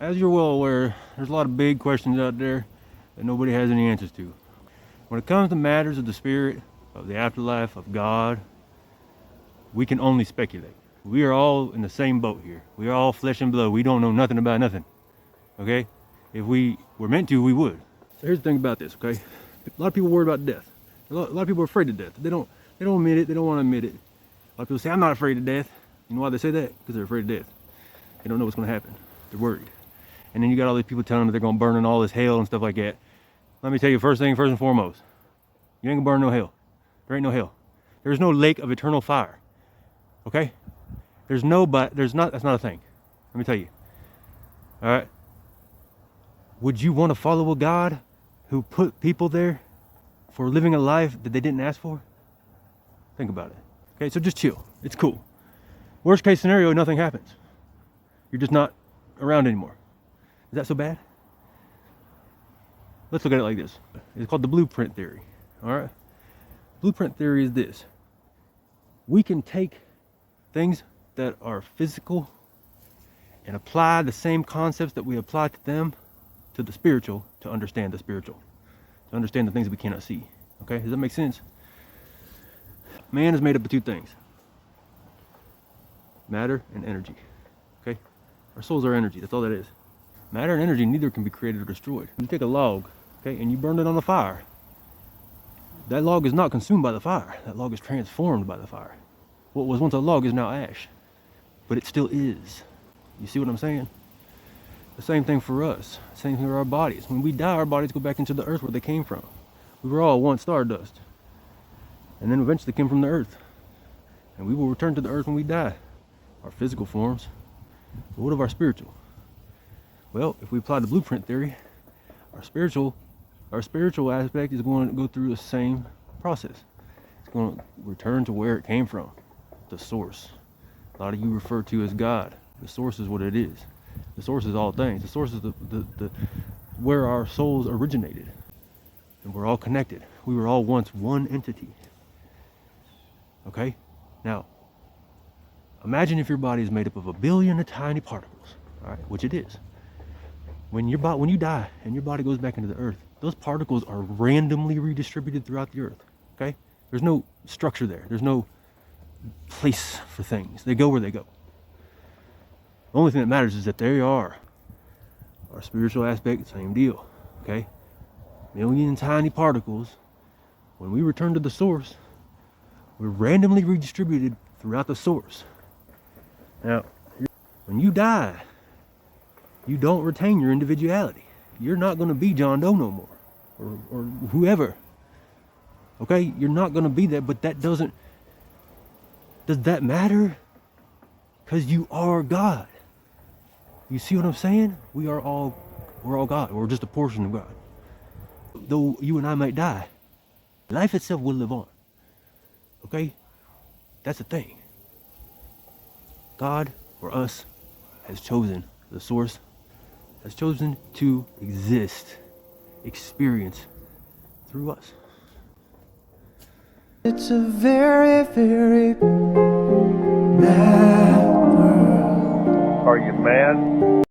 as you're well aware, there's a lot of big questions out there that nobody has any answers to. When it comes to matters of the spirit, of the afterlife, of God, we can only speculate. We are all in the same boat here. We are all flesh and blood. We don't know nothing about nothing. Okay? If we were meant to, we would. So here's the thing about this, okay? A lot of people worry about death. A lot of people are afraid of death. They don't admit it. They don't want to admit it. A lot of people say, I'm not afraid of death. You know why they say that? Because they're afraid of death. They don't know what's going to happen. They're worried. And then you got all these people telling them that they're going to burn in all this hell and stuff like that. Let me tell you, first and foremost, you ain't going to burn no hell. There ain't no hell. There's no lake of eternal fire. Okay? That's not a thing. Let me tell you. All right? Would you want to follow a God who put people there for living a life that they didn't ask for? Think about it. Okay, so just chill. It's cool. Worst case scenario, nothing happens. You're just not around anymore. Is that so bad? Let's look at it like this. It's called the blueprint theory. All right? Blueprint theory is this. We can take things that are physical and apply the same concepts that we apply to them to the spiritual to understand the spiritual, to understand the things that we cannot see. Okay, does that make sense? Man is made up of two things: matter and energy. Okay, our souls are energy. That's all that is. Matter and energy, neither can be created or destroyed. You take a log, okay, and you burn it on the fire. That log is not consumed by the fire. That log is transformed by the fire. What was once a log is now ash, but it still is. You see what I'm saying? The same thing for us. Same thing for our bodies. When we die, our bodies go back into the earth where they came from. We were all once stardust, and then eventually came from the earth. And we will return to the earth when we die. Our physical forms. But what of our spiritual? Well, if we apply the blueprint theory, our spiritual aspect is going to go through the same process. It's going to return to where it came from, the source. A lot of you refer to as God. The source is what it is. The source is all things. The source is the where our souls originated. And we're all connected. We were all once one entity. Okay? Now, imagine if your body is made up of a billion of tiny particles, all right, which it is. When you die and your body goes back into the earth, those particles are randomly redistributed throughout the earth. Okay? There's no structure there. There's no place for things. They go where they go. The only thing that matters is that they are. Our spiritual aspect, same deal. Okay? Million tiny particles. When we return to the source, we're randomly redistributed throughout the source. Now, when you die, you don't retain your individuality. You're not going to be John Doe no more, or whoever. Okay? You're not going to be that, but does that matter? Because you are God. You see what I'm saying? we're all God. We're just a portion of God. Though you and I might die, life itself will live on. Okay? That's the thing. God, or us, has chosen, the source, has chosen to exist, experience through us. It's a very, very mad world. Are you mad?